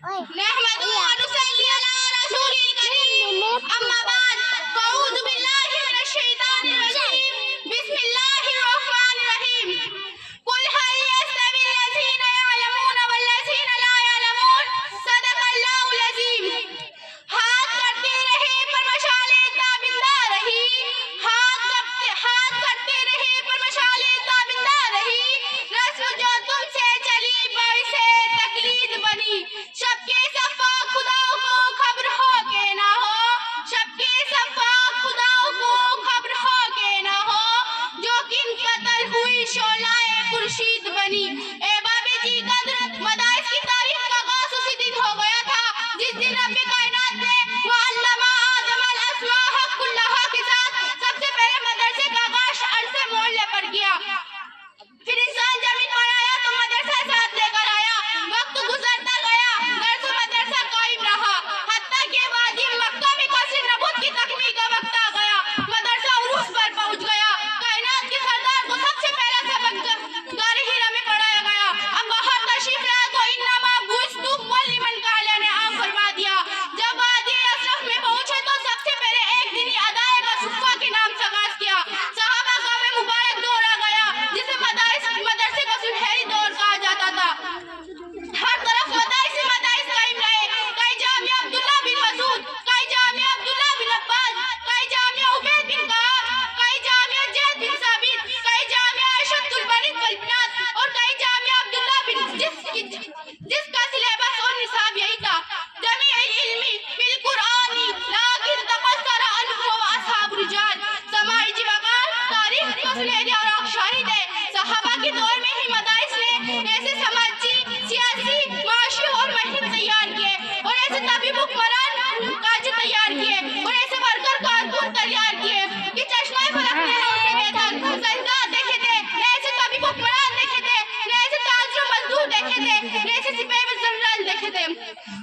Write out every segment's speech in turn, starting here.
نحمده ونصلي على رسول الكريم اما بعد فاعوذ بالله من الشيطان الرجيم بسم الله الرحمن الرحيم قل هل يستوي الذين يعلمون والذين لا يعلمون صدق اللہ العظیم. ہاتھ کرتے رہے پر مشالے تابندہ رہی، ہاتھ کرتے رہے پر مشالے تابندہ رہی، رسم جو تم سے چلی باعث تقلید بنی، شب کے صفا خدا کو خبر ہو کہ نہ ہو، شب کے صفا خدا کو خبر ہو کہ نہ ہو، جو کن قتل ہوئی شعلہ خورشید بنی. اے باب جی قدر، مدارس کی تاریخ کا آغاز اسی دن ہو گیا تھا جس دن رب کائنات نے وعلم آدم الاسماء کلها کے ساتھ سب سے پہلے مدرسے کا آغاز عرص معلّہ پر کیا. پھر انسان زمین پر آیا تو مدرسہ ساتھ لے کر آیا، وقت گزرتا گیا، درس مدرسہ قائم رہا، حتیٰ کہ وادی مکہ میں قصر نبوت کی تکمیل کا وقت آ گیا، مدرسہ عروج پر پہنچ گیا، کائنات کے سردار کو سب سے پہلا سبق غار حرا میں پڑھایا گیا. اب باہر تشریف لائے تو انما بعثت معلما کا اعلان عام فرما دیا. جب وادی اشرف میں پہنچے تو سب سے پہلے ایک دینی ادارے کا صفہ کے نام سے آغاز کیا. صحابہ کا وہ مبارک دور آ گیا جسے مدرسے کا سنہری دور کہا جاتا تھا. ہر طرف مدارس قائم رہے، کئی جامعہ عبداللہ بن مسعود، کئی جامعہ عبداللہ بن عباس، کئی جامعہ عبید بن کعب، کئی جامعہ زید بن ثابت، کئی جامعہ اشد البلد والبنات اور کئی جامعہ عبداللہ بن جس کا سلیبس اور نصاب یہی تھا. جمیع علمی بالقرآن لیکن تقصر عنہ اصحاب رجال. سماعی جی وقار تاریخ کو سنہری اور شاہد ہے. صحابہ کے دور میں ہی مدارس نے ایسے سماجی، سیاسی، معاشی اور مہم تیار کیے اور ایسے طبیب حکمران کاج تیار کیے اور ایسے ورکر کارکن تیار کیے کہ چشمہ فلک نے اسے میدان سجدہ دیکھے تھے، نہ ایسے طبیب حکمران دیکھے تھے، نہ ایسے تاجر و مزدور دیکھے تھے، نہ ایسے سپاہی و جنرل دیکھے تھے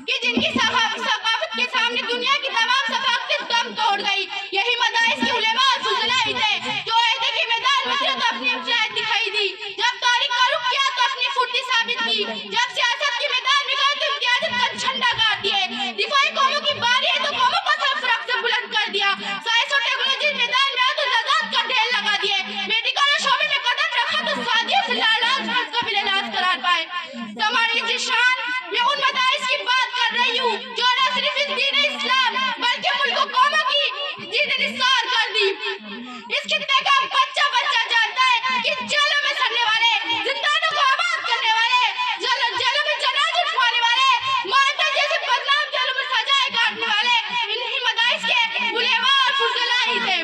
کہ جن کی ثقافت کے سامنے دنیا کی تمام ثقافتیں دم توڑ گئی. یہی مدارس کے علماء اور فضلاء تھے جو عہدے کے میدان میں تھے تو اپنی افضاحت دکھائی دی، جب تاریخ کا رخ کیا تو اپنی پھرتی ثابت کی، جب سیاست کے میدان میں گئے تو امتیازات کا جھنڈا گاڑ دیے، دفاعی قوموں کی باری ہے تو قوموں کو سر فرق سے بلند کر دیا، سائنس اور ٹیکنالوجی میدان میں آئے تو زراعت کا ڈھیر لگا دیے، میڈیکل اور شعبے میں قدم رکھا تو سعودیہ سے لاعلاج مرض قابل علاج قرار پائے. سماعی جی شان، میں ان مدارس کی بات کر رہی ہوں جو نہ صرف اس دین اسلام بلکہ ملک و قوموں کی جیت نثار کر دی. اس خطے کا بچہ جانتا ہے کہ جیلوں میں سڑنے والے، زندانوں کو آباد کرنے والے، جیلوں میں جنازے اٹھوانے والے، مالٹا جیسے بدنام جیلوں میں سزائیں کاٹنے والے انہی مدارس کے علماء اور فضلاء ہی تھے.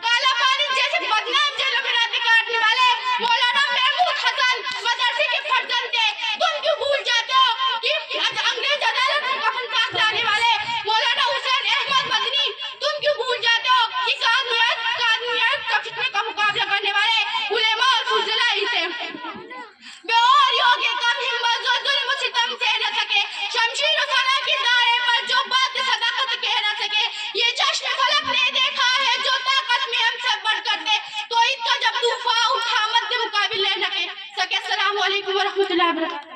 کالا پانی جیسے بدنام جیلوں میں راتیں کاٹنے والے مولانا محمود حسن مدرسے کے فرزند تھے. تم کیوں بھول جاتے ہو کہ انگریز عدالت میں کفن ساز لانے والے مولانا حسین احمد مدنی، تم کیوں بھول جاتے ہو کہ قانونیت کا فتنے کا مقابلہ کرنے والے علماء اور فضلاء ہی تھے. بے اور یوگے کم ہمت جو ظلم و ستم سہ نہ سکے، شمشیر و سنا کے دائرے پر جو بات صداقت کہہ نہ سکے، یہ چشم فلک نے دیکھا ہے جو طاقت میں ہم سے بڑھ کر تھے، تو اس کا جب طوفان اٹھا مد مقابل نہ سکے. السلام علیکم ورحمۃ اللہ وبرکاتہ.